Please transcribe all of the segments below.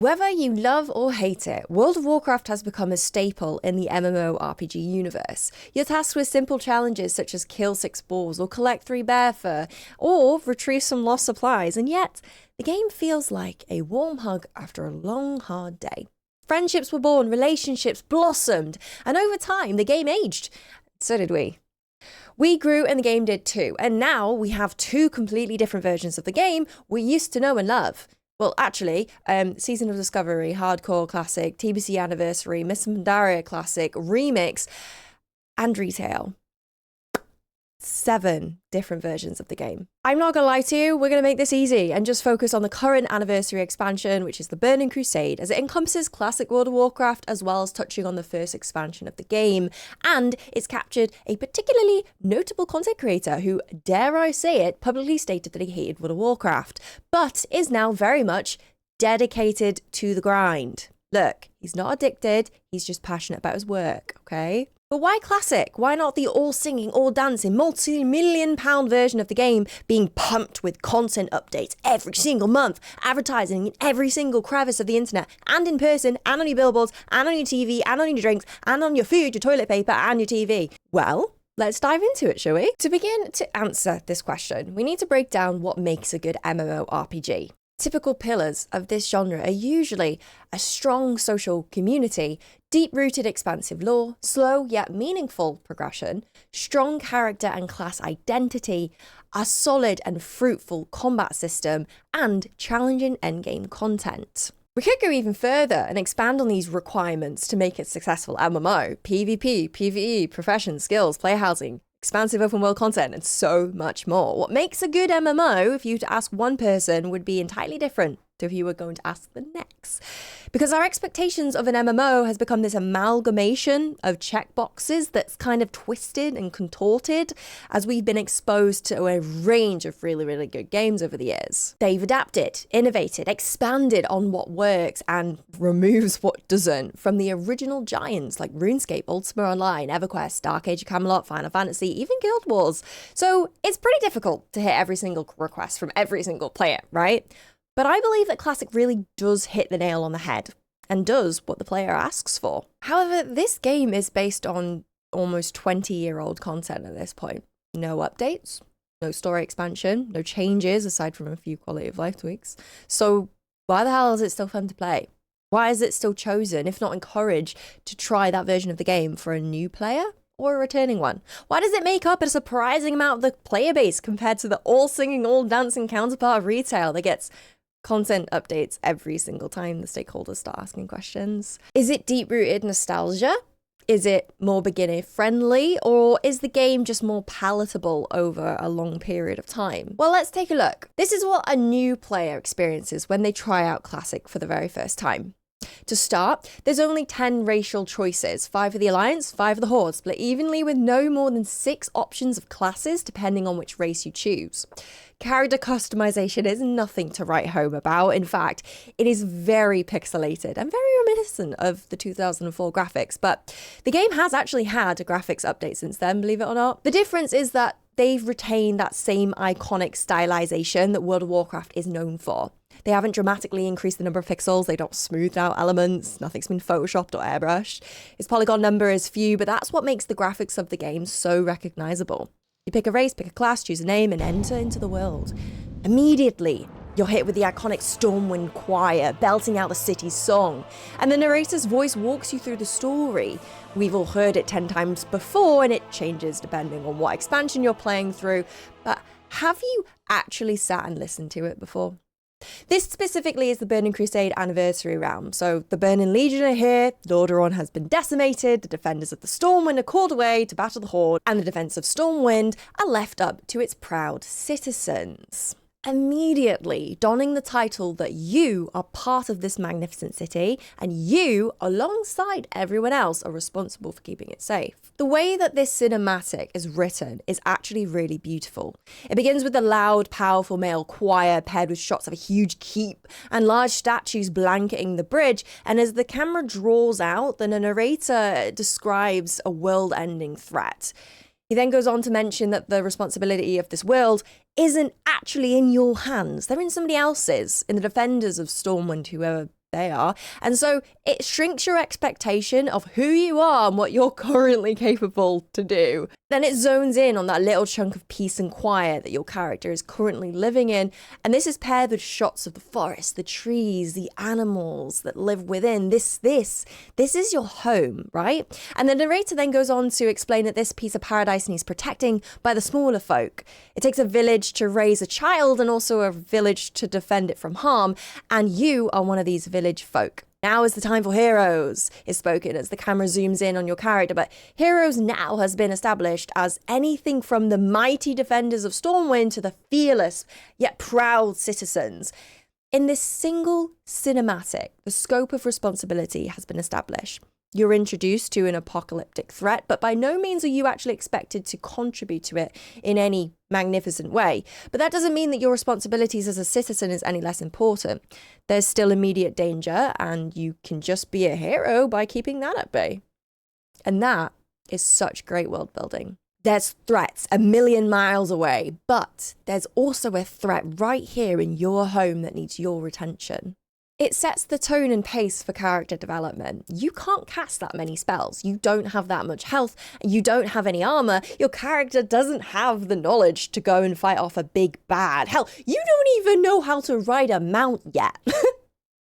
Whether you love or hate it, World of Warcraft has become a staple in the MMORPG universe. You're tasked with simple challenges such as kill 6 boars or collect 3 bear fur, or retrieve some lost supplies, and yet the game feels like a warm hug after a long, hard day. Friendships were born, relationships blossomed, and over time the game aged. So did we. We grew and the game did too, and now we have 2 completely different versions of the game we used to know and love. Well, actually, Season of Discovery, Hardcore Classic, TBC Anniversary, Miss Pandaria Classic, Remix, and Retail. 7 different versions of the game. I'm not gonna lie to you, we're gonna make this easy and just focus on the current Anniversary expansion, which is the Burning Crusade, as it encompasses classic World of Warcraft as well as touching on the first expansion of the game. And it's captured a particularly notable content creator who, dare I say it, publicly stated that he hated World of Warcraft, but is now very much dedicated to the grind. Look, he's not addicted, he's just passionate about his work, okay? But why classic? Why not the all-singing, all-dancing, multi-million-pound version of the game being pumped with content updates every single month, advertising in every single crevice of the internet, and in person, and on your billboards, and on your TV, and on your drinks, and on your food, your toilet paper, and your TV? Well, let's dive into it, shall we? To begin to answer this question, we need to break down what makes a good MMORPG. Typical pillars of this genre are usually a strong social community, deep-rooted expansive lore, slow yet meaningful progression, strong character and class identity, a solid and fruitful combat system, and challenging endgame content. We could go even further and expand on these requirements to make it successful MMO, PvP, PvE, profession, skills, player housing, expansive open world content, and so much more. What makes a good MMO, if you were to ask one person, would be entirely different to if you were going to ask the next. Because our expectations of an MMO has become this amalgamation of checkboxes that's kind of twisted and contorted as we've been exposed to a range of really, really good games over the years. They've adapted, innovated, expanded on what works and removes what doesn't from the original giants like RuneScape, Ultima Online, EverQuest, Dark Age of Camelot, Final Fantasy, even Guild Wars. So it's pretty difficult to hit every single request from every single player, right? But I believe that Classic really does hit the nail on the head and does what the player asks for. However, this game is based on almost 20-year-old content at this point. No updates, no story expansion, no changes aside from a few quality of life tweaks. So why the hell is it still fun to play? Why is it still chosen, if not encouraged, to try that version of the game for a new player or a returning one? Why does it make up a surprising amount of the player base compared to the all-singing, all-dancing counterpart of Retail that gets content updates every single time the stakeholders start asking questions? Is it deep-rooted nostalgia? Is it more beginner-friendly? Or is the game just more palatable over a long period of time? Well, let's take a look. This is what a new player experiences when they try out Classic for the very first time. To start, there's only 10 racial choices, 5 for the Alliance, 5 for the Horde, split evenly with no more than 6 options of classes depending on which race you choose. Character customization is nothing to write home about. In fact, it is very pixelated and very reminiscent of the 2004 graphics, but the game has actually had a graphics update since then, believe it or not. The difference is that they've retained that same iconic stylization that World of Warcraft is known for. They haven't dramatically increased the number of pixels, they don't smooth out elements, nothing's been photoshopped or airbrushed. Its polygon number is few, but that's what makes the graphics of the game so recognizable. You pick a race, pick a class, choose a name, and enter into the world. Immediately, you're hit with the iconic Stormwind choir belting out the city's song, and the narrator's voice walks you through the story. We've all heard it 10 times before, and it changes depending on what expansion you're playing through, but have you actually sat and listened to it before? This specifically is the Burning Crusade Anniversary realm. So the Burning Legion are here, Lordaeron has been decimated, the defenders of the Stormwind are called away to battle the Horde, and the defense of Stormwind are left up to its proud citizens. Immediately donning the title that you are part of this magnificent city and you, alongside everyone else, are responsible for keeping it safe. The way that this cinematic is written is actually really beautiful. It begins with the loud, powerful male choir paired with shots of a huge keep and large statues blanketing the bridge, and as the camera draws out, the narrator describes a world-ending threat. He then goes on to mention that the responsibility of this world isn't actually in your hands. They're in somebody else's, in the defenders of Stormwind who are they are. And so it shrinks your expectation of who you are and what you're currently capable to do. Then it zones in on that little chunk of peace and quiet that your character is currently living in. And this is paired with shots of the forest, the trees, the animals that live within. This is your home, right? And the narrator then goes on to explain that this piece of paradise needs protecting by the smaller folk. It takes a village to raise a child and also a village to defend it from harm. And you are one of these village folk. Now is the time for heroes, is spoken as the camera zooms in on your character. But heroes now has been established as anything from the mighty defenders of Stormwind to the fearless yet proud citizens. In this single cinematic, the scope of responsibility has been established. You're introduced to an apocalyptic threat, but by no means are you actually expected to contribute to it in any magnificent way. But that doesn't mean that your responsibilities as a citizen is any less important. There's still immediate danger, and you can just be a hero by keeping that at bay. And that is such great world building. There's threats a million miles away, but there's also a threat right here in your home that needs your attention. It sets the tone and pace for character development. You can't cast that many spells. You don't have that much health. You don't have any armor. Your character doesn't have the knowledge to go and fight off a big bad. Hell, you don't even know how to ride a mount yet.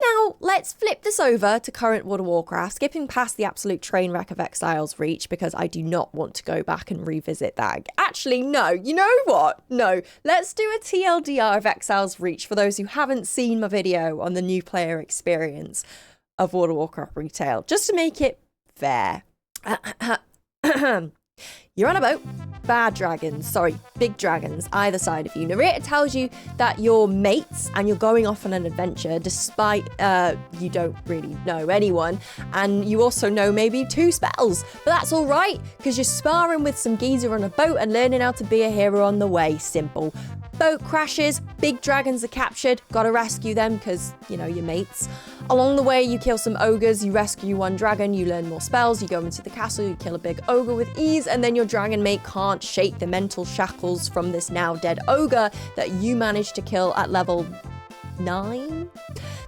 Now, let's flip this over to current World of Warcraft, skipping past the absolute train wreck of Exile's Reach, because I do not want to go back and revisit that. Actually, no. You know what? No. Let's do a TLDR of Exile's Reach for those who haven't seen my video on the new player experience of World of Warcraft retail, just to make it fair. You're on a boat. Bad dragons, sorry, big dragons, either side of you. Narrator tells you that you're mates and you're going off on an adventure despite you don't really know anyone. And you also know maybe 2 spells. But that's all right, because you're sparring with some geezer on a boat and learning how to be a hero on the way. Simple. Boat crashes, big dragons are captured, gotta rescue them because, you know, you're mates. Along the way, you kill some ogres, you rescue 1 dragon, you learn more spells, you go into the castle, you kill a big ogre with ease, and then your dragon mate can't shake the mental shackles from this now dead ogre that you managed to kill at level 9?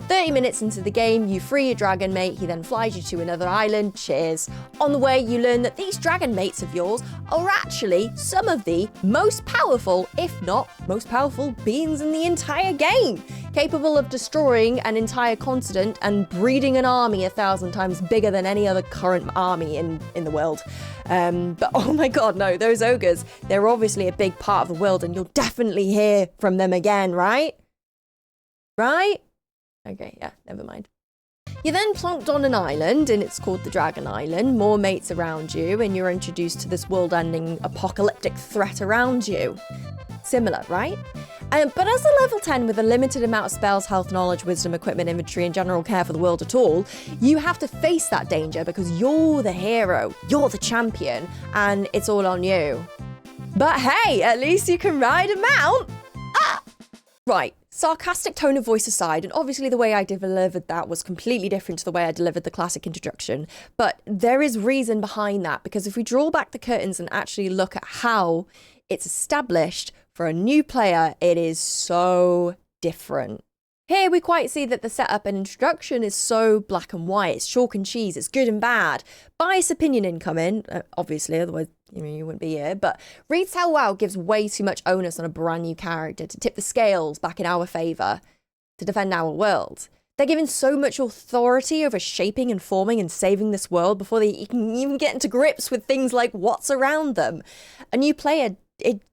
30 minutes into the game, you free your dragon mate, he then flies you to another island, cheers. On the way, you learn that these dragon mates of yours are actually some of the most powerful, if not most powerful beings in the entire game, capable of destroying an entire continent and breeding an army 1,000 times bigger than any other current army in the world. But oh my god, no, those ogres, they're obviously a big part of the world and you'll definitely hear from them again, right? Right? Okay, yeah, never mind. You're then plonked on an island, and it's called the Dragon Island. More mates around you, and you're introduced to this world-ending apocalyptic threat around you. Similar, right? But as a level 10 with a limited amount of spells, health, knowledge, wisdom, equipment, inventory, and general care for the world at all, you have to face that danger because you're the hero, you're the champion, and it's all on you. But hey, at least you can ride a mount! Ah! Right. Sarcastic tone of voice aside, and obviously the way I delivered that was completely different to the way I delivered the classic introduction, but there is reason behind that, because if we draw back the curtains and actually look at how it's established for a new player, it is so different. Here we quite see that the setup and introduction is so black and white, it's chalk and cheese, it's good and bad. Bias opinion incoming, obviously, otherwise you wouldn't be here, but Retail WoW gives way too much onus on a brand new character to tip the scales back in our favour, to defend our world. They're given so much authority over shaping and forming and saving this world before they can even get into grips with things like what's around them. A new player,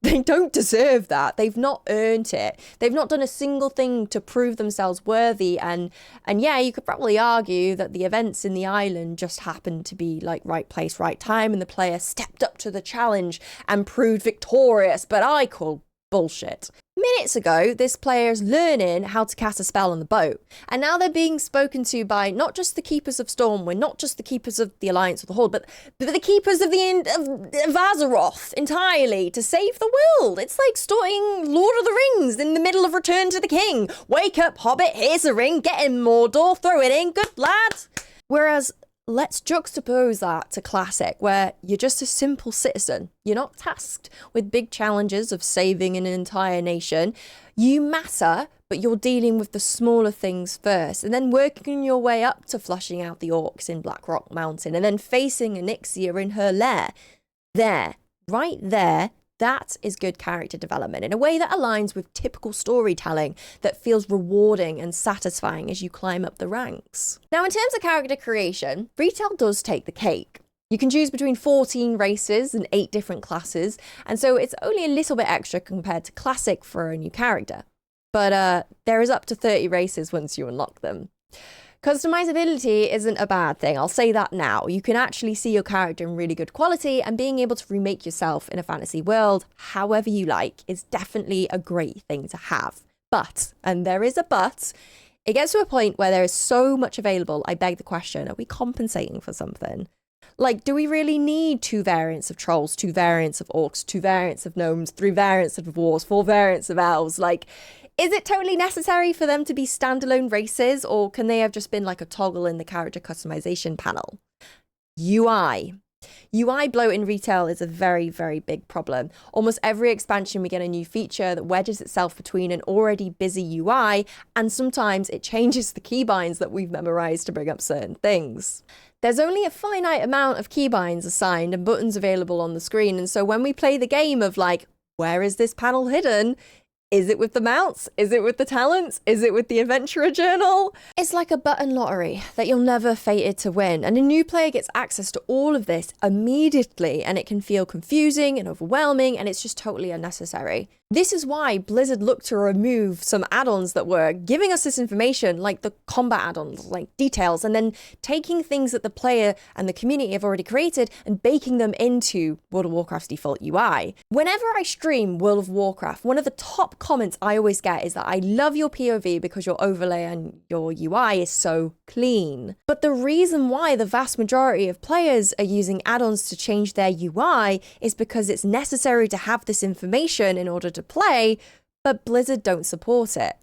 they don't deserve that. They've not earned it. They've not done a single thing to prove themselves worthy. And yeah, you could probably argue that the events in the island just happened to be like right place, right time, and the player stepped up to the challenge and proved victorious. But I call bullshit. Minutes ago, this player is learning how to cast a spell on the boat, and now they're being spoken to by not just the keepers of Stormwind, not just the keepers of the Alliance or the Horde, but the keepers of Azeroth entirely to save the world. It's like starting Lord of the Rings in the middle of Return to the King. Wake up, Hobbit, here's a ring, get in Mordor, throw it in, good lad. Whereas, let's juxtapose that to Classic, where you're just a simple citizen. You're not tasked with big challenges of saving an entire nation. You matter but you're dealing with the smaller things first, and then working your way up to flushing out the orcs in Blackrock Mountain, and then facing Onyxia in her lair. There, right there, that is good character development in a way that aligns with typical storytelling that feels rewarding and satisfying as you climb up the ranks. Now, in terms of character creation, Retail does take the cake. You can choose between 14 races and 8 different classes, and so it's only a little bit extra compared to Classic for a new character. But there is up to 30 races once you unlock them. Customizability isn't a bad thing, I'll say that now. You can actually see your character in really good quality, and being able to remake yourself in a fantasy world however you like is definitely a great thing to have. But, and there is a but, it gets to a point where there is so much available, I beg the question, are we compensating for something? Like, do we really need 2 variants of trolls, 2 variants of orcs, 2 variants of gnomes, 3 variants of dwarves, 4 variants of elves? Like, is it totally necessary for them to be standalone races, or can they have just been like a toggle in the character customization panel? UI. UI bloat in Retail is a very, very big problem. Almost every expansion we get a new feature that wedges itself between an already busy UI, and sometimes it changes the keybinds that we've memorized to bring up certain things. There's only a finite amount of keybinds assigned and buttons available on the screen, and so when we play the game of like, where is this panel hidden? Is it with the mounts? Is it with the talents? Is it with the adventurer journal? It's like a button lottery that you're never fated to win. And a new player gets access to all of this immediately, and it can feel confusing and overwhelming, and it's just totally unnecessary. This is why Blizzard looked to remove some add-ons that were giving us this information, like the combat add-ons, like details, and then taking things that the player and the community have already created and baking them into World of Warcraft's default UI. Whenever I stream World of Warcraft, one of the top comments I always get is that I love your POV because your overlay and your UI is so clean. But the reason why the vast majority of players are using add-ons to change their UI is because it's necessary to have this information in order to play, but Blizzard don't support it.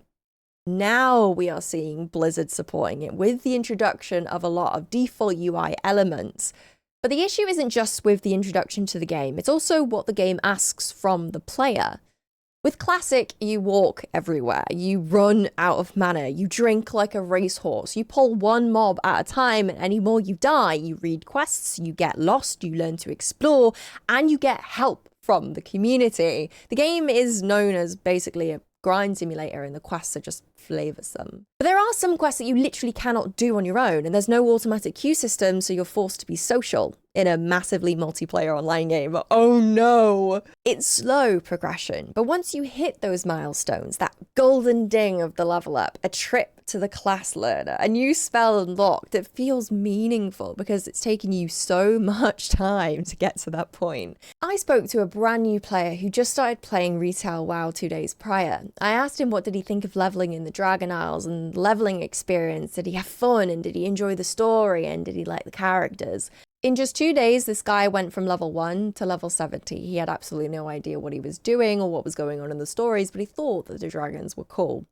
Now we are seeing Blizzard supporting it with the introduction of a lot of default UI elements. But the issue isn't just with the introduction to the game, it's also what the game asks from the player. With Classic, you walk everywhere, you run out of mana, you drink like a racehorse, you pull one mob at a time, and any more you die. You read quests, you get lost, you learn to explore, and you get help from the community. The game is known as basically a grind simulator, and the quests are just flavoursome. But there are some quests that you literally cannot do on your own, and there's no automatic queue system, so you're forced to be social in a massively multiplayer online game. Oh no! It's slow progression, but once you hit those milestones, that golden ding of the level up, a trip to the class learner, a new spell unlocked, it feels meaningful because it's taken you so much time to get to that point. I spoke to a brand new player who just started playing Retail WoW 2 days prior. I asked him what did he think of leveling in the Dragon Isles and leveling experience. Did he have fun, and did he enjoy the story, and did he like the characters? In just 2 days, this guy went from level 1 to level 70. He had absolutely no idea what he was doing or what was going on in the stories, but he thought that the dragons were cool.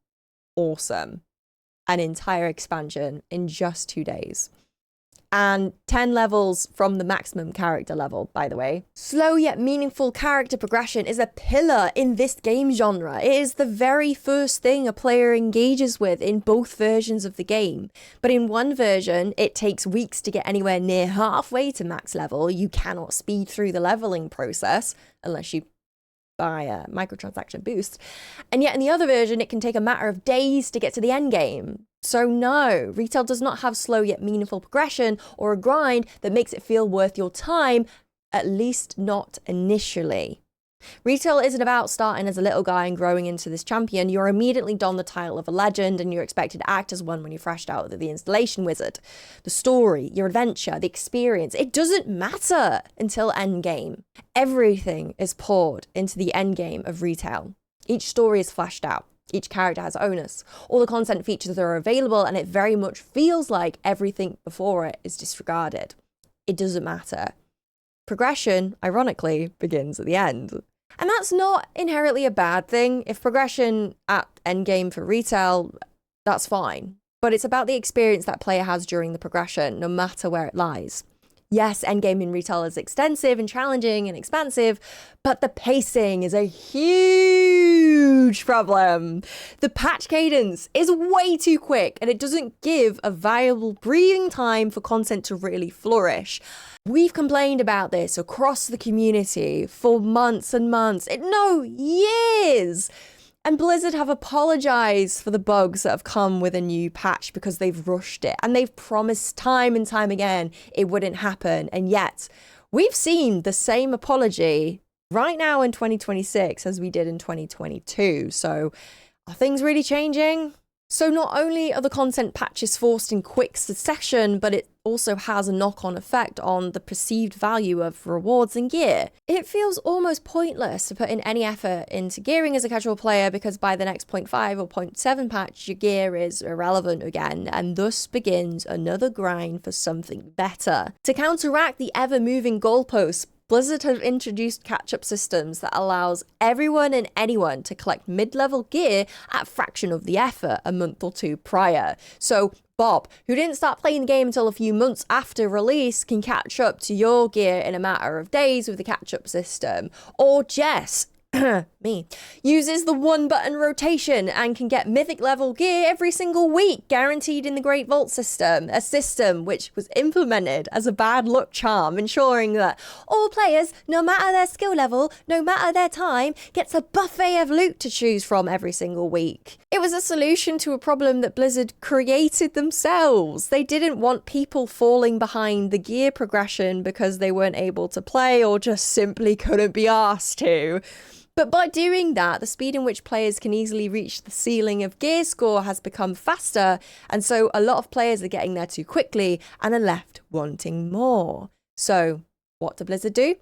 Awesome. An entire expansion in just 2 days. And 10 levels from the maximum character level, by the way. Slow yet meaningful character progression is a pillar in this game genre. It is the very first thing a player engages with in both versions of the game. But in one version, it takes weeks to get anywhere near halfway to max level. You cannot speed through the leveling process unless you buy a microtransaction boost. And yet in the other version, it can take a matter of days to get to the end game. So no, Retail does not have slow yet meaningful progression or a grind that makes it feel worth your time, at least not initially. Retail isn't about starting as a little guy and growing into this champion. You're immediately donned the title of a legend, and you're expected to act as one when you're freshed out of the installation wizard. The story, your adventure, the experience, it doesn't matter until endgame. Everything is poured into the endgame of Retail. Each story is fleshed out. Each character has onus. All the content features are available, and it very much feels like everything before it is disregarded. It doesn't matter. Progression, ironically, begins at the end. And that's not inherently a bad thing. If progression at endgame for Retail, that's fine. But it's about the experience that player has during the progression, no matter where it lies. Yes, endgame in retail is extensive and challenging and expansive, but the pacing is a huge problem. The patch cadence is way too quick and it doesn't give a viable breathing time for content to really flourish. We've complained about this across the community for months and months, no, years. And Blizzard have apologized for the bugs that have come with a new patch because they've rushed it and they've promised time and time again it wouldn't happen. And yet we've seen the same apology right now in 2026 as we did in 2022. So are things really changing? So not only are the content patches forced in quick succession, but it also has a knock-on effect on the perceived value of rewards and gear. It feels almost pointless to put in any effort into gearing as a casual player because by the next 0.5 or 0.7 patch, your gear is irrelevant again, and thus begins another grind for something better. To counteract the ever-moving goalposts, Blizzard have introduced catch-up systems that allows everyone and anyone to collect mid-level gear at a fraction of the effort a month or two prior. So Bob, who didn't start playing the game until a few months after release, can catch up to your gear in a matter of days with the catch-up system. Or Jess, me, uses the one-button rotation and can get mythic level gear every single week, guaranteed in the Great Vault system, a system which was implemented as a bad luck charm, ensuring that all players, no matter their skill level, no matter their time, gets a buffet of loot to choose from every single week. It was a solution to a problem that Blizzard created themselves. They didn't want people falling behind the gear progression because they weren't able to play or just simply couldn't be asked to. But by doing that, the speed in which players can easily reach the ceiling of gear score has become faster, and so a lot of players are getting there too quickly and are left wanting more. So, what do Blizzard do?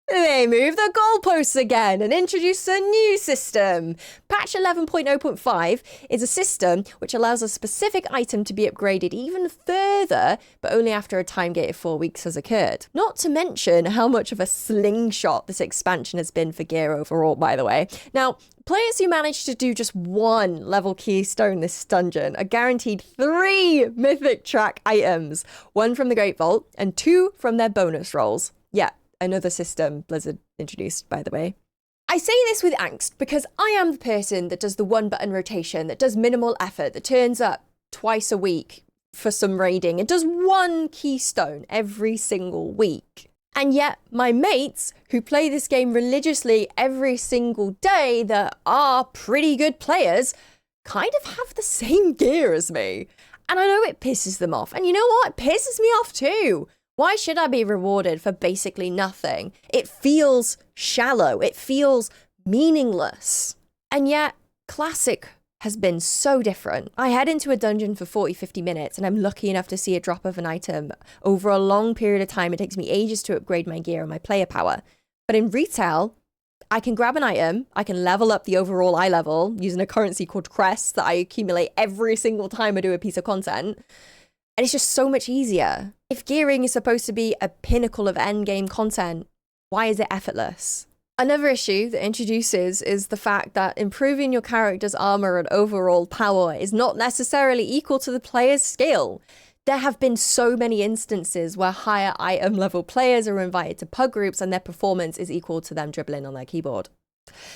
They move the goalposts again and introduce a new system. Patch 11.0.5 is a system which allows a specific item to be upgraded even further, but only after a time gate of 4 weeks has occurred. Not to mention how much of a slingshot this expansion has been for gear overall, by the way. Now, players who manage to do just one level keystone this dungeon are guaranteed 3 mythic track items, 1 from the Great Vault and 2 from their bonus rolls. Yeah. Another system Blizzard introduced, by the way. I say this with angst because I am the person that does the one-button rotation, that does minimal effort, that turns up twice a week for some raiding and does 1 keystone every single week. And yet my mates who play this game religiously every single day that are pretty good players kind of have the same gear as me. And I know it pisses them off. And you know what? It pisses me off too. Why should I be rewarded for basically nothing? It feels shallow. It feels meaningless. And yet, Classic has been so different. I head into a dungeon for 40-50 minutes and I'm lucky enough to see a drop of an item. Over a long period of time, it takes me ages to upgrade my gear and my player power. But in retail, I can grab an item, I can level up the overall eye level using a currency called crests that I accumulate every single time I do a piece of content. And it's just so much easier. If gearing is supposed to be a pinnacle of endgame content, why is it effortless? Another issue that introduces is the fact that improving your character's armor and overall power is not necessarily equal to the player's skill. There have been so many instances where higher item level players are invited to pug groups and their performance is equal to them dribbling on their keyboard.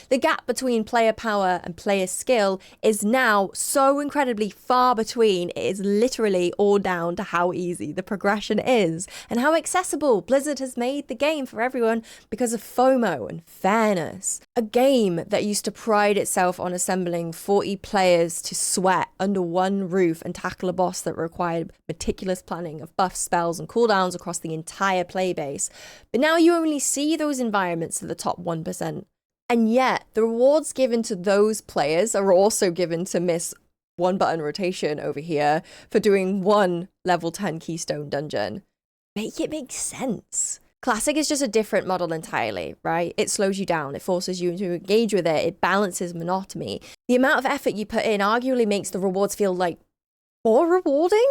The gap between player power and player skill is now so incredibly far between, it is literally all down to how easy the progression is and how accessible Blizzard has made the game for everyone because of FOMO and fairness. A game that used to pride itself on assembling 40 players to sweat under one roof and tackle a boss that required meticulous planning of buffs, spells and cooldowns across the entire playbase. But now you only see those environments to the top 1%. And yet, the rewards given to those players are also given to Miss One-Button Rotation over here for doing 1 level 10 keystone dungeon. Make it make sense. Classic is just a different model entirely, right? It slows you down, it forces you to engage with it, it balances monotony. The amount of effort you put in arguably makes the rewards feel like more rewarding?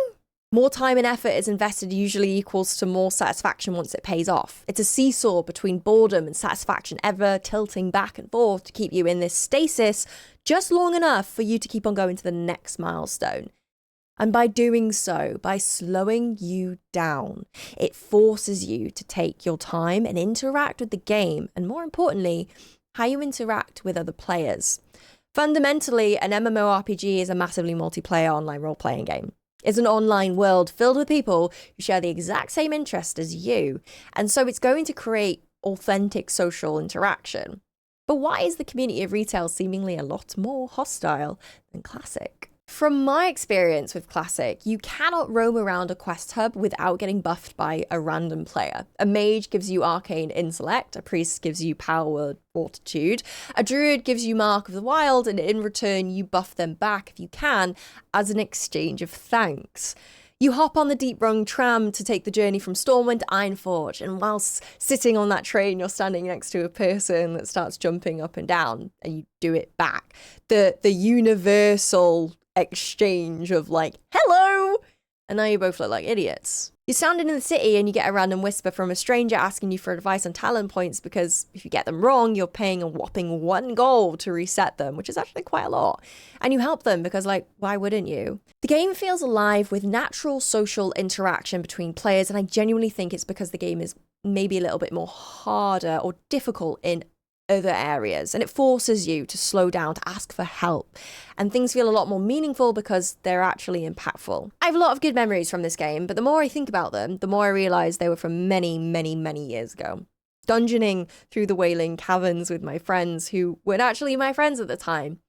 More time and effort is invested usually equals to more satisfaction once it pays off. It's a seesaw between boredom and satisfaction, ever tilting back and forth to keep you in this stasis just long enough for you to keep on going to the next milestone. And by doing so, by slowing you down, it forces you to take your time and interact with the game, and more importantly, how you interact with other players. Fundamentally, an MMORPG is a massively multiplayer online role-playing game. It's an online world filled with people who share the exact same interest as you, and so it's going to create authentic social interaction. But why is the community of retail seemingly a lot more hostile than Classic? From my experience with Classic, you cannot roam around a quest hub without getting buffed by a random player. A mage gives you arcane intellect, a priest gives you power word fortitude, a druid gives you mark of the wild, and in return you buff them back if you can as an exchange of thanks. You hop on the deep rung tram to take the journey from Stormwind to Ironforge, and whilst sitting on that train, you're standing next to a person that starts jumping up and down, and you do it back. The universal exchange of like, hello! And now you both look like idiots. You're standing in the city and you get a random whisper from a stranger asking you for advice on talent points, because if you get them wrong, you're paying a whopping 1 gold to reset them, which is actually quite a lot. And you help them because, like, why wouldn't you? The game feels alive with natural social interaction between players, and I genuinely think it's because the game is maybe a little bit more harder or difficult in other areas, and it forces you to slow down, to ask for help, and things feel a lot more meaningful because they're actually impactful. I have a lot of good memories from this game, but the more I think about them, the more I realise they were from many, many, many years ago. Dungeoning through the Wailing Caverns with my friends who weren't actually my friends at the time,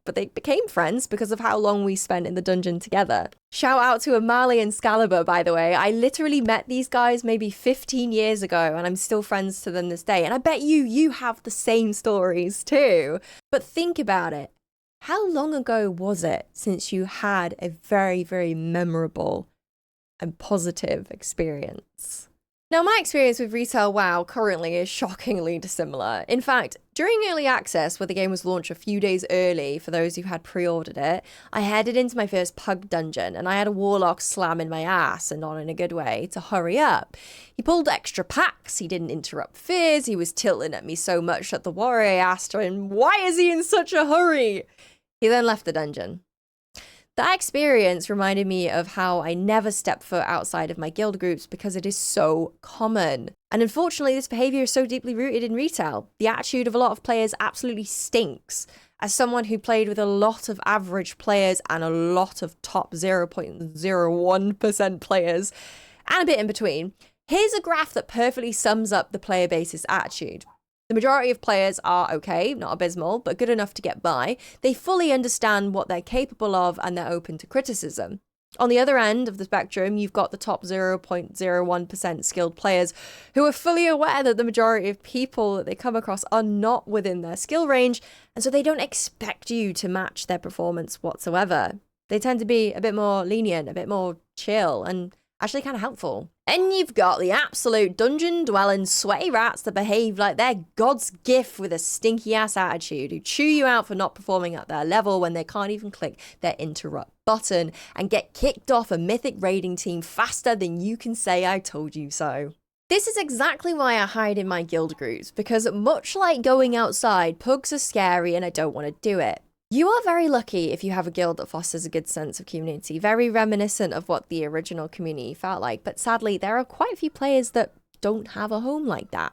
but they became friends because of how long we spent in the dungeon together. Shout out to Amali and Scalibur, by the way. I literally met these guys maybe 15 years ago, and I'm still friends to them this day. And I bet you have the same stories too. But think about it. How long ago was it since you had a very, very memorable and positive experience? Now, my experience with Retail WoW currently is shockingly dissimilar. In fact, during early access, where the game was launched a few days early for those who had pre-ordered it, I headed into my first pug dungeon, and I had a warlock slamming my ass, and not in a good way, to hurry up. He pulled extra packs, he didn't interrupt fears, he was tilting at me so much that the warrior asked him, why is he in such a hurry? He then left the dungeon. That experience reminded me of how I never step foot outside of my guild groups because it is so common. And unfortunately, this behavior is so deeply rooted in retail. The attitude of a lot of players absolutely stinks. As someone who played with a lot of average players and a lot of top 0.01% players, and a bit in between, here's a graph that perfectly sums up the player base's attitude. The majority of players are okay, not abysmal, but good enough to get by. They fully understand what they're capable of and they're open to criticism. On the other end of the spectrum, you've got the top 0.01% skilled players who are fully aware that the majority of people that they come across are not within their skill range, and so they don't expect you to match their performance whatsoever. They tend to be a bit more lenient, a bit more chill, and actually kind of helpful. And you've got the absolute dungeon-dwelling sweaty rats that behave like they're God's gift with a stinky-ass attitude, who chew you out for not performing at their level when they can't even click their interrupt button, and get kicked off a mythic raiding team faster than you can say I told you so. This is exactly why I hide in my guild groups, because much like going outside, pugs are scary and I don't want to do it. You are very lucky if you have a guild that fosters a good sense of community, very reminiscent of what the original community felt like, but sadly there are quite a few players that don't have a home like that.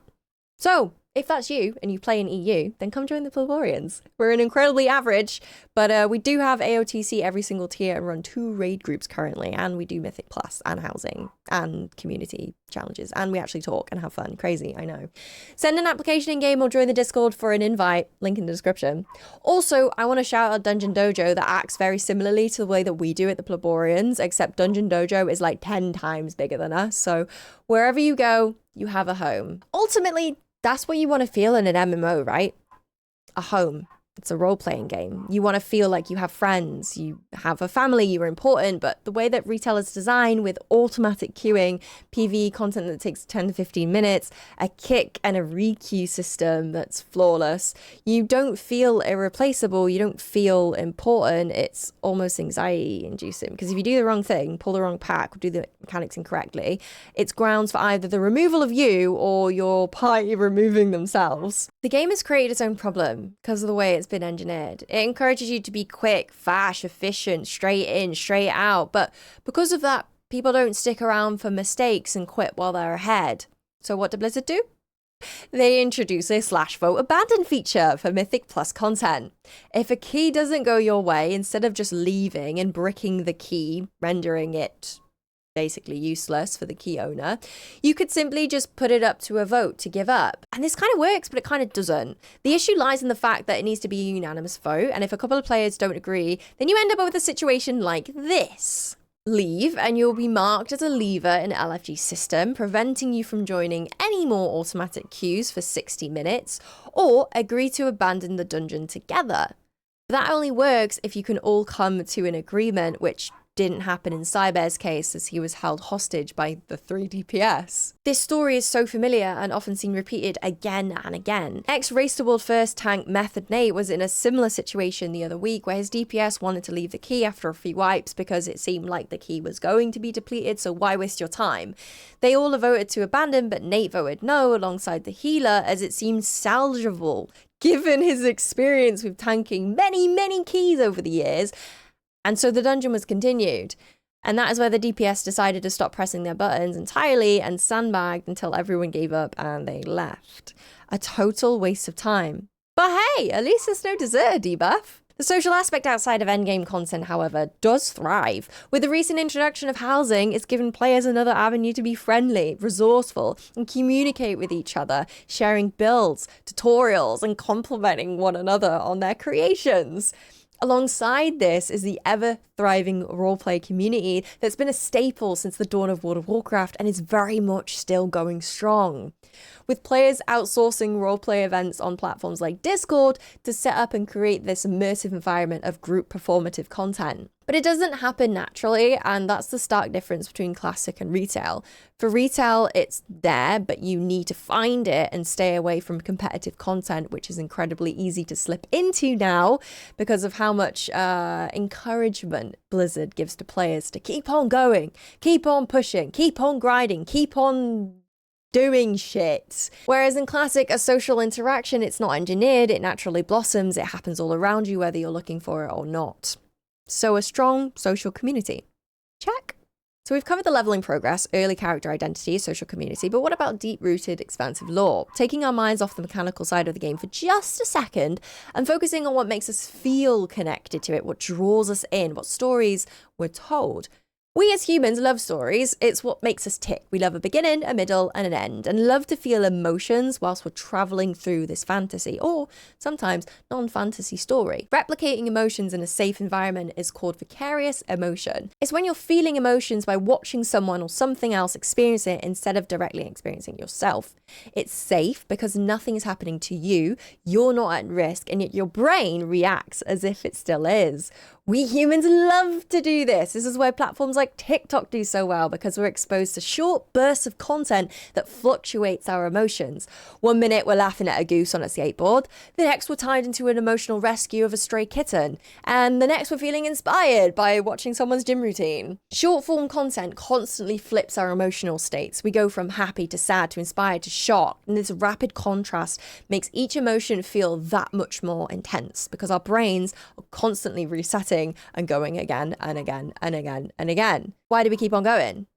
So, if that's you and you play in EU, then come join the Pleborians. We're an incredibly average, but we do have AOTC every single tier and run 2 raid groups currently, and we do Mythic Plus and housing and community challenges, and we actually talk and have fun. Crazy, I know. Send an application in-game or join the Discord for an invite, link in the description. Also, I want to shout out Dungeon Dojo that acts very similarly to the way that we do at the Pleborians, except Dungeon Dojo is like 10 times bigger than us, so wherever you go, you have a home. Ultimately, that's what you want to feel in an MMO, right? A home. It's a role-playing game. You want to feel like you have friends, you have a family, you're important, but the way that retail is designed with automatic queuing, PvE content that takes 10 to 15 minutes, a kick and a re-queue system that's flawless, you don't feel irreplaceable, you don't feel important. It's almost anxiety-inducing, because if you do the wrong thing, pull the wrong pack, or do the mechanics incorrectly, it's grounds for either the removal of you or your party removing themselves. The game has created its own problem because of the way it's been engineered. It encourages you to be quick, fast, efficient, straight in, straight out. But because of that, people don't stick around for mistakes and quit while they're ahead. So what did Blizzard do? They introduce a /vote abandon feature for Mythic Plus content. If a key doesn't go your way, instead of just leaving and bricking the key, rendering it basically useless for the key owner, you could simply just put it up to a vote to give up. And this kind of works, but it kind of doesn't. The issue lies in the fact that it needs to be a unanimous vote, and if a couple of players don't agree, then you end up with a situation like this. Leave, and you'll be marked as a leaver in LFG system, preventing you from joining any more automatic queues for 60 minutes, or agree to abandon the dungeon together. That only works if you can all come to an agreement, which didn't happen in Cyber's case as he was held hostage by the 3 DPS. This story is so familiar and often seen repeated again and again. Ex-Race to World First tank Method Nate was in a similar situation the other week where his DPS wanted to leave the key after a few wipes because it seemed like the key was going to be depleted, so why waste your time? They all voted to abandon, but Nate voted no alongside the healer as it seemed salvageable given his experience with tanking many keys over the years. And so the dungeon was continued. And that is where the DPS decided to stop pressing their buttons entirely and sandbagged until everyone gave up and they left. A total waste of time. But hey, at least there's no deserter debuff. The social aspect outside of endgame content, however, does thrive. With the recent introduction of housing, it's given players another avenue to be friendly, resourceful, and communicate with each other, sharing builds, tutorials, and complimenting one another on their creations. Alongside this is the ever-thriving roleplay community that's been a staple since the dawn of World of Warcraft and is very much still going strong. With players outsourcing roleplay events on platforms like Discord to set up and create this immersive environment of group performative content. But it doesn't happen naturally, and that's the stark difference between classic and retail. For retail, it's there, but you need to find it and stay away from competitive content, which is incredibly easy to slip into now because of how much encouragement Blizzard gives to players to keep on going, keep on pushing, keep on grinding, keep on doing shit. Whereas in classic, a social interaction, it's not engineered, it naturally blossoms, it happens all around you whether you're looking for it or not. So a strong social community. Check. So we've covered the leveling progress, early character identity, social community, but what about deep-rooted, expansive lore? Taking our minds off the mechanical side of the game for just a second and focusing on what makes us feel connected to it, what draws us in, what stories we're told. We as humans love stories. It's what makes us tick. We love a beginning, a middle, and an end, and love to feel emotions whilst we're traveling through this fantasy, or sometimes non-fantasy story. Replicating emotions in a safe environment is called vicarious emotion. It's when you're feeling emotions by watching someone or something else experience it instead of directly experiencing it yourself. It's safe because nothing is happening to you, you're not at risk, and yet your brain reacts as if it still is. We humans love to do this. This is why platforms like TikTok do so well, because we're exposed to short bursts of content that fluctuates our emotions. 1 minute we're laughing at a goose on a skateboard, the next we're tied into an emotional rescue of a stray kitten, and the next we're feeling inspired by watching someone's gym routine. Short form content constantly flips our emotional states. We go from happy to sad to inspired to shocked, and this rapid contrast makes each emotion feel that much more intense because our brains are constantly resetting and going again and again and again and again. Why do we keep on going?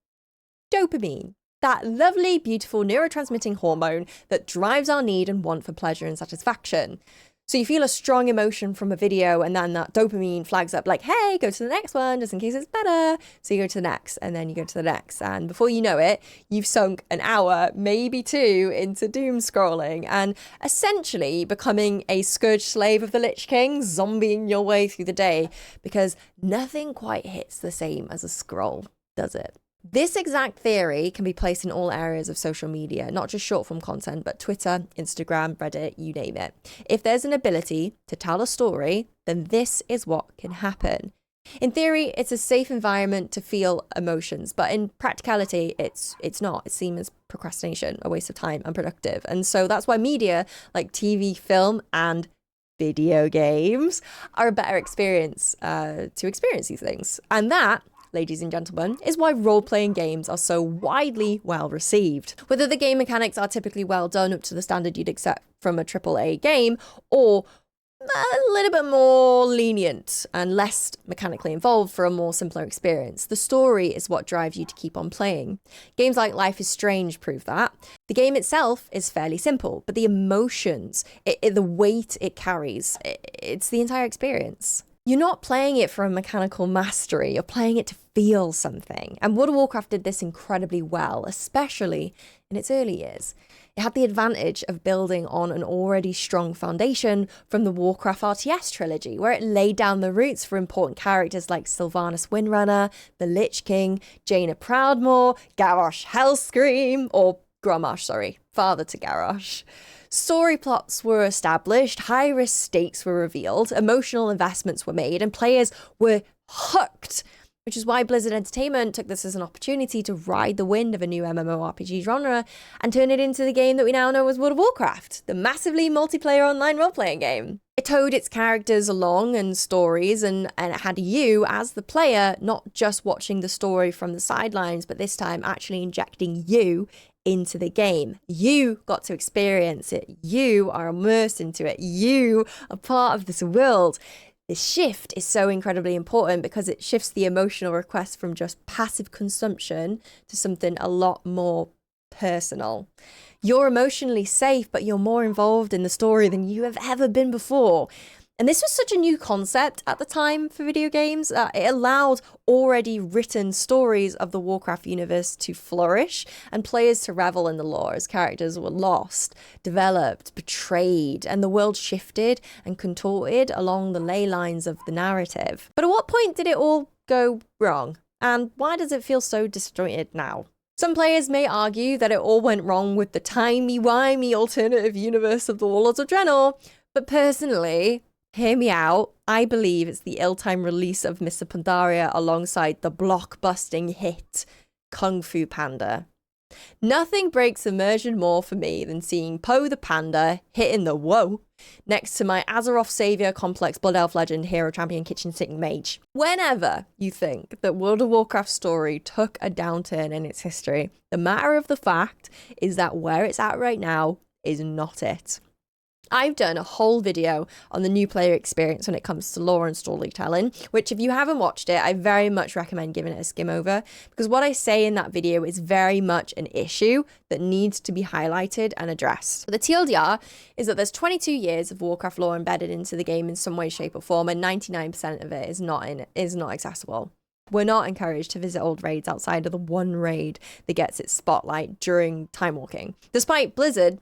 Dopamine. That lovely, beautiful neurotransmitting hormone that drives our need and want for pleasure and satisfaction. So you feel a strong emotion from a video and then that dopamine flags up like, hey, go to the next one just in case it's better. So you go to the next and then you go to the next. And before you know it, you've sunk an hour, maybe 2, into doom scrolling and essentially becoming a scourge slave of the Lich King, zombieing your way through the day because nothing quite hits the same as a scroll, does it? This exact theory can be placed in all areas of social media, not just short form content, but Twitter, Instagram, Reddit, you name it. If there's an ability to tell a story, then this is what can happen. In theory, it's a safe environment to feel emotions, but in practicality, it's not. It's seen as procrastination, a waste of time, unproductive. And so that's why media like TV, film, and video games are a better experience to experience these things. And that, ladies and gentlemen, is why role-playing games are so widely well received. Whether the game mechanics are typically well done up to the standard you'd expect from a AAA game, or a little bit more lenient and less mechanically involved for a more simpler experience. The story is what drives you to keep on playing. Games like Life is Strange prove that. The game itself is fairly simple, but the emotions, the weight it carries, it's the entire experience. You're not playing it for a mechanical mastery, you're playing it to feel something. And World of Warcraft did this incredibly well, especially in its early years. It had the advantage of building on an already strong foundation from the Warcraft RTS trilogy, where it laid down the roots for important characters like Sylvanas Windrunner, the Lich King, Jaina Proudmoore, Garrosh Hellscream, or Grommash, sorry, father to Garrosh. Story plots were established, high-risk stakes were revealed, emotional investments were made, and players were hooked, which is why Blizzard Entertainment took this as an opportunity to ride the wind of a new MMORPG genre and turn it into the game that we now know as World of Warcraft, the massively multiplayer online role-playing game. It towed its characters along and stories, and it had you, as the player, not just watching the story from the sidelines, but this time actually injecting you into the game. You got to experience it. You are immersed into it. You are part of this world. This shift is so incredibly important because it shifts the emotional request from just passive consumption to something a lot more personal. You're emotionally safe, but you're more involved in the story than you have ever been before. And this was such a new concept at the time for video games. It allowed already written stories of the Warcraft universe to flourish and players to revel in the lore as characters were lost, developed, betrayed, and the world shifted and contorted along the ley lines of the narrative. But at what point did it all go wrong? And why does it feel so disjointed now? Some players may argue that it all went wrong with the timey-wimey alternative universe of the Warlords of Draenor, but personally, hear me out, I believe it's the ill-timed release of Mr. Pandaria alongside the blockbusting hit Kung Fu Panda. Nothing breaks immersion more for me than seeing Poe the Panda hitting the whoa next to my Azeroth Savior Complex Blood Elf Legend Hero Champion Kitchen Sink Mage. Whenever you think that World of Warcraft's story took a downturn in its history, the matter of the fact is that where it's at right now is not it. I've done a whole video on the new player experience when it comes to lore and storytelling, which if you haven't watched it, I very much recommend giving it a skim over, because what I say in that video is very much an issue that needs to be highlighted and addressed. The TLDR is that there's 22 years of Warcraft lore embedded into the game in some way, shape or form, and 99% of it is not accessible. We're not encouraged to visit old raids outside of the one raid that gets its spotlight during time walking, despite Blizzard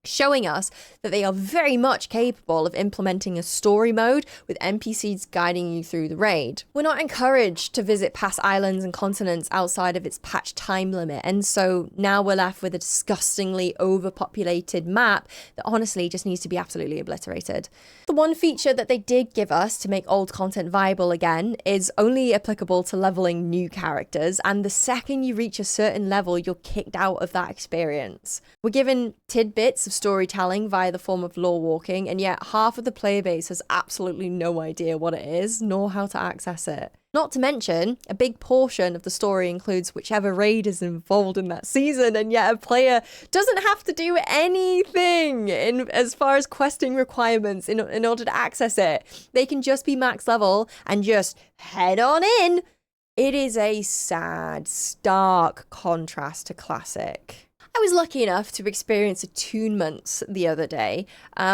showing us that they are very much capable of implementing a story mode with NPCs guiding you through the raid. We're not encouraged to visit past islands and continents outside of its patch time limit, and so now we're left with a disgustingly overpopulated map that honestly just needs to be absolutely obliterated. The one feature that they did give us to make old content viable again is only applicable to leveling new characters, and the second you reach a certain level, you're kicked out of that experience. We're given tidbits of storytelling via the form of lore walking, and yet half of the player base has absolutely no idea what it is, nor how to access it. Not to mention, a big portion of the story includes whichever raid is involved in that season, and yet a player doesn't have to do anything as far as questing requirements in order to access it. They can just be max level and just head on in. It is a sad, stark contrast to Classic. I was lucky enough to experience attunements the other day,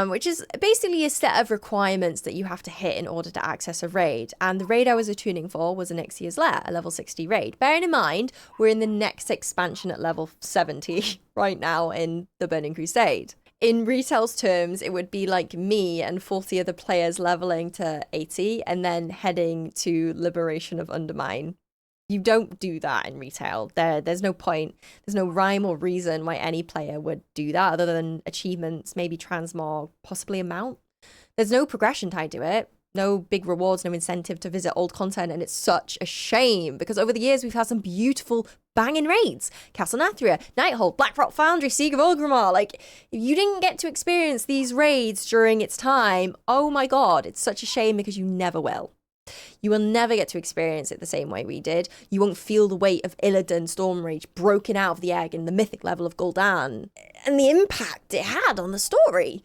which is basically a set of requirements that you have to hit in order to access a raid. And the raid I was attuning for was an Ixion's Lair, a level 60 raid. Bearing in mind, we're in the next expansion at level 70 right now in the Burning Crusade. In retail's terms, it would be like me and 40 other players leveling to 80 and then heading to Liberation of Undermine. You don't do that in retail. There's no point. There's no rhyme or reason why any player would do that other than achievements, maybe transmog, possibly a mount. There's no progression tied to it. No big rewards, no incentive to visit old content, and it's such a shame because over the years we've had some beautiful banging raids. Castle Nathria, Nighthold, Blackrock Foundry, Siege of Orgrimmar. Like, if you didn't get to experience these raids during its time, oh my god, it's such a shame because you never will. You will never get to experience it the same way we did. You won't feel the weight of Illidan Stormrage broken out of the egg in the mythic level of Gul'dan, and the impact it had on the story.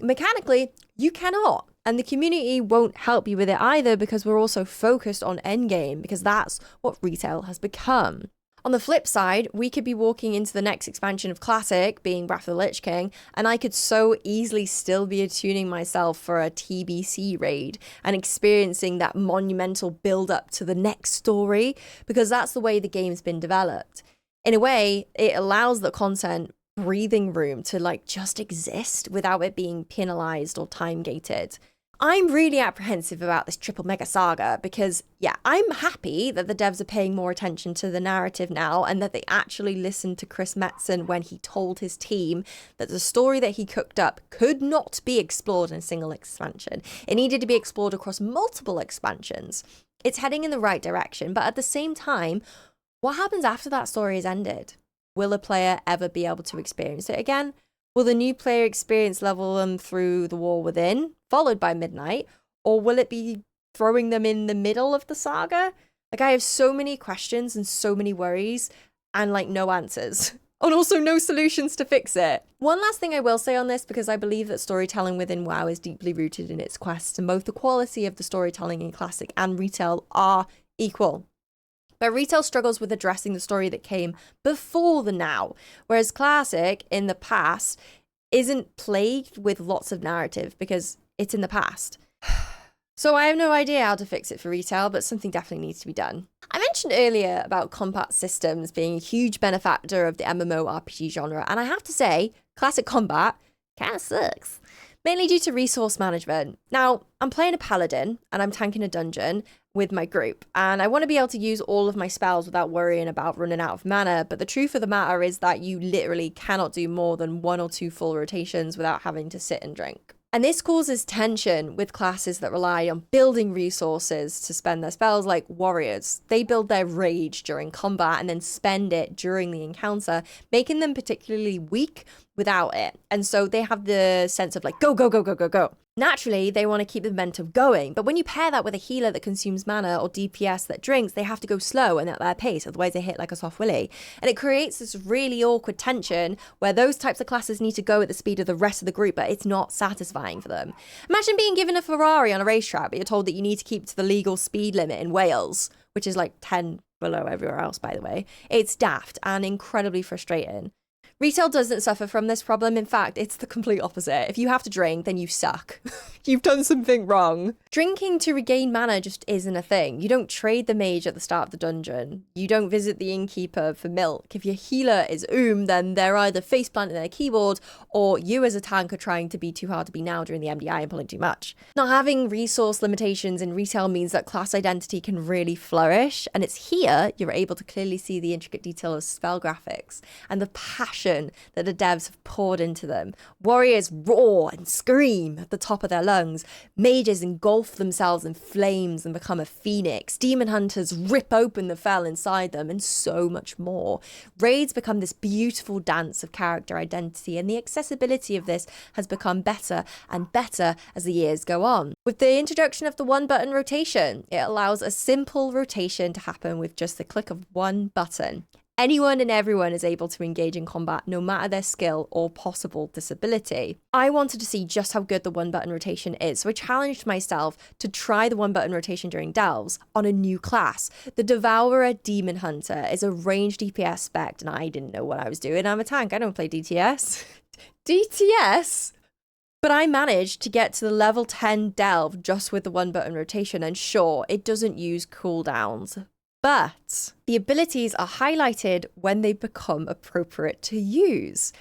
Mechanically, you cannot. And the community won't help you with it either, because we're also focused on endgame, because that's what retail has become. On the flip side, we could be walking into the next expansion of Classic, being Wrath of the Lich King, and I could so easily still be attuning myself for a TBC raid and experiencing that monumental build-up to the next story, because that's the way the game's been developed. In a way, it allows the content breathing room to like just exist without it being penalized or time-gated. I'm really apprehensive about this triple mega saga because, yeah, I'm happy that the devs are paying more attention to the narrative now and that they actually listened to Chris Metzen when he told his team that the story that he cooked up could not be explored in a single expansion. It needed to be explored across multiple expansions. It's heading in the right direction, but at the same time, what happens after that story is ended? Will a player ever be able to experience it again? Will the new player experience level them through the War Within, followed by Midnight, or will it be throwing them in the middle of the saga? Like, I have so many questions and so many worries and like no answers. And also no solutions to fix it. One last thing I will say on this, because I believe that storytelling within WoW is deeply rooted in its quests, and both the quality of the storytelling in Classic and Retail are equal. But Retail struggles with addressing the story that came before the now, whereas Classic, in the past, isn't plagued with lots of narrative because it's in the past. So I have no idea how to fix it for Retail, but something definitely needs to be done. I mentioned earlier about combat systems being a huge benefactor of the MMORPG genre, and I have to say, Classic combat kind of sucks. Mainly due to resource management. Now, I'm playing a paladin, and I'm tanking a dungeon with my group, and I want to be able to use all of my spells without worrying about running out of mana, but the truth of the matter is that you literally cannot do more than 1 or 2 full rotations without having to sit and drink. And this causes tension with classes that rely on building resources to spend their spells, like warriors. They build their rage during combat and then spend it during the encounter, making them particularly weak without it. And so they have the sense of like, go, go, go, go, go, go. Naturally, they want to keep the momentum going, but when you pair that with a healer that consumes mana or DPS that drinks, they have to go slow and at their pace, otherwise they hit like a soft willy. And it creates this really awkward tension where those types of classes need to go at the speed of the rest of the group, but it's not satisfying for them. Imagine being given a Ferrari on a racetrack, but you're told that you need to keep to the legal speed limit in Wales, which is like 10 below everywhere else, by the way. It's daft and incredibly frustrating. Retail doesn't suffer from this problem. In fact, it's the complete opposite. If you have to drink, then you suck. You've done something wrong. Drinking to regain mana just isn't a thing. You don't trade the mage at the start of the dungeon. You don't visit the innkeeper for milk. If your healer is then they're either faceplanting their keyboard or you as a tank are trying to be too hard to be now during the MDI and pulling too much. Not having resource limitations in Retail means that class identity can really flourish, and it's here you're able to clearly see the intricate detail of spell graphics and the passion that the devs have poured into them. Warriors roar and scream at the top of their lungs. Mages engulf themselves in flames and become a phoenix. Demon hunters rip open the fell inside them, and so much more. Raids become this beautiful dance of character identity, and the accessibility of this has become better and better as the years go on. With the introduction of the one-button rotation, it allows a simple rotation to happen with just the click of one button. Anyone and everyone is able to engage in combat, no matter their skill or possible disability. I wanted to see just how good the one-button rotation is, so I challenged myself to try the one-button rotation during delves on a new class. The Devourer Demon Hunter is a ranged DPS spec, and I didn't know what I was doing. I'm a tank, I don't play DTS. DTS? But I managed to get to the level 10 delve just with the one-button rotation, and sure, it doesn't use cooldowns. But the abilities are highlighted when they become appropriate to use.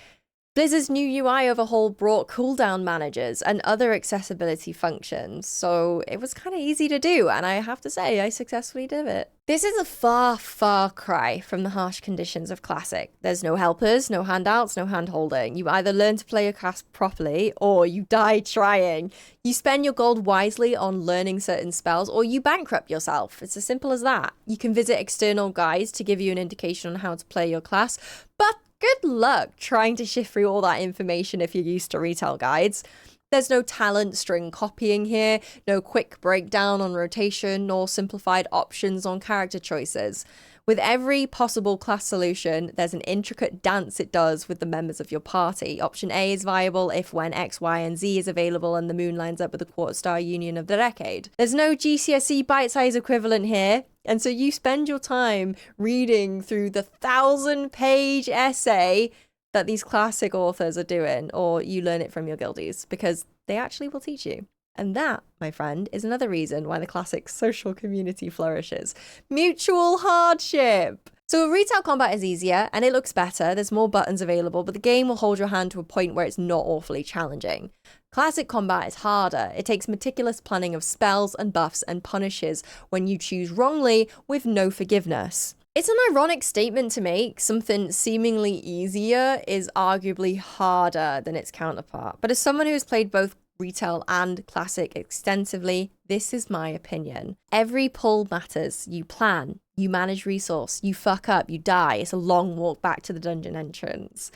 Blizzard's new UI overhaul brought cooldown managers and other accessibility functions, so it was kind of easy to do, and I have to say, I successfully did it. This is a far, far cry from the harsh conditions of Classic. There's no helpers, no handouts, no hand-holding. You either learn to play your class properly, or you die trying. You spend your gold wisely on learning certain spells, or you bankrupt yourself. It's as simple as that. You can visit external guides to give you an indication on how to play your class, but good luck trying to shift through all that information if you're used to Retail guides. There's no talent string copying here, no quick breakdown on rotation, nor simplified options on character choices. With every possible class solution, there's an intricate dance it does with the members of your party. Option A is viable if when X, Y, and Z is available and the moon lines up with the quarter-star union of the decade. There's no GCSE bite-size equivalent here, and so you spend your time reading through the 1,000-page essay that these classic authors are doing, or you learn it from your guildies, because they actually will teach you. And that, my friend, is another reason why the classic social community flourishes. Mutual hardship! So retail combat is easier, and it looks better, there's more buttons available, but the game will hold your hand to a point where it's not awfully challenging. Classic combat is harder. It takes meticulous planning of spells and buffs and punishes when you choose wrongly with no forgiveness. It's an ironic statement to make. Something seemingly easier is arguably harder than its counterpart. But as someone who has played both retail and classic extensively, this is my opinion. Every pull matters. You plan, you manage resource, you fuck up, you die. It's a long walk back to the dungeon entrance.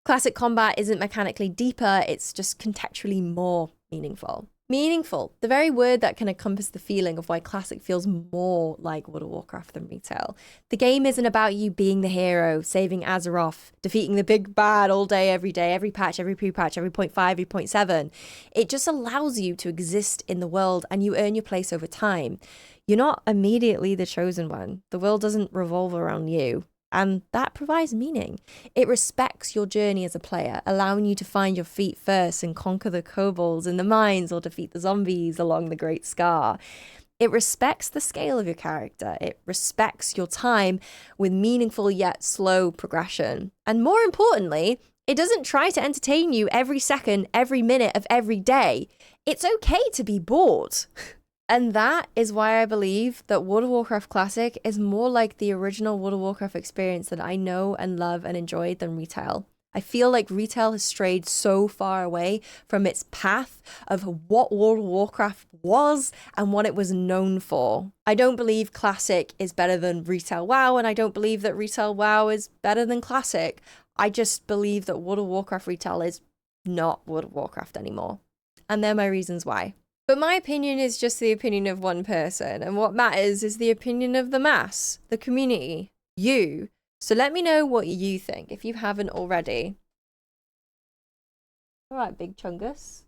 Classic combat isn't mechanically deeper, it's just contextually more meaningful. Meaningful, the very word that can encompass the feeling of why classic feels more like World of Warcraft than retail. The game isn't about you being the hero, saving Azeroth, defeating the big bad all day, every patch, every pre-patch, every 0.5, every 0.7. It just allows you to exist in the world and you earn your place over time. You're not immediately the chosen one. The world doesn't revolve around you. And that provides meaning. It respects your journey as a player, allowing you to find your feet first and conquer the kobolds in the mines or defeat the zombies along the Great Scar. It respects the scale of your character. It respects your time with meaningful yet slow progression. And more importantly, it doesn't try to entertain you every second, every minute of every day. It's okay to be bored. And that is why I believe that World of Warcraft Classic is more like the original World of Warcraft experience that I know and love and enjoyed than retail. I feel like retail has strayed so far away from its path of what World of Warcraft was and what it was known for. I don't believe Classic is better than retail WoW, and I don't believe that retail WoW is better than Classic. I just believe that World of Warcraft retail is not World of Warcraft anymore. And they're my reasons why. But my opinion is just the opinion of one person, and what matters is the opinion of the mass, the community, you. So let me know what you think, if you haven't already. All right, Big Chungus.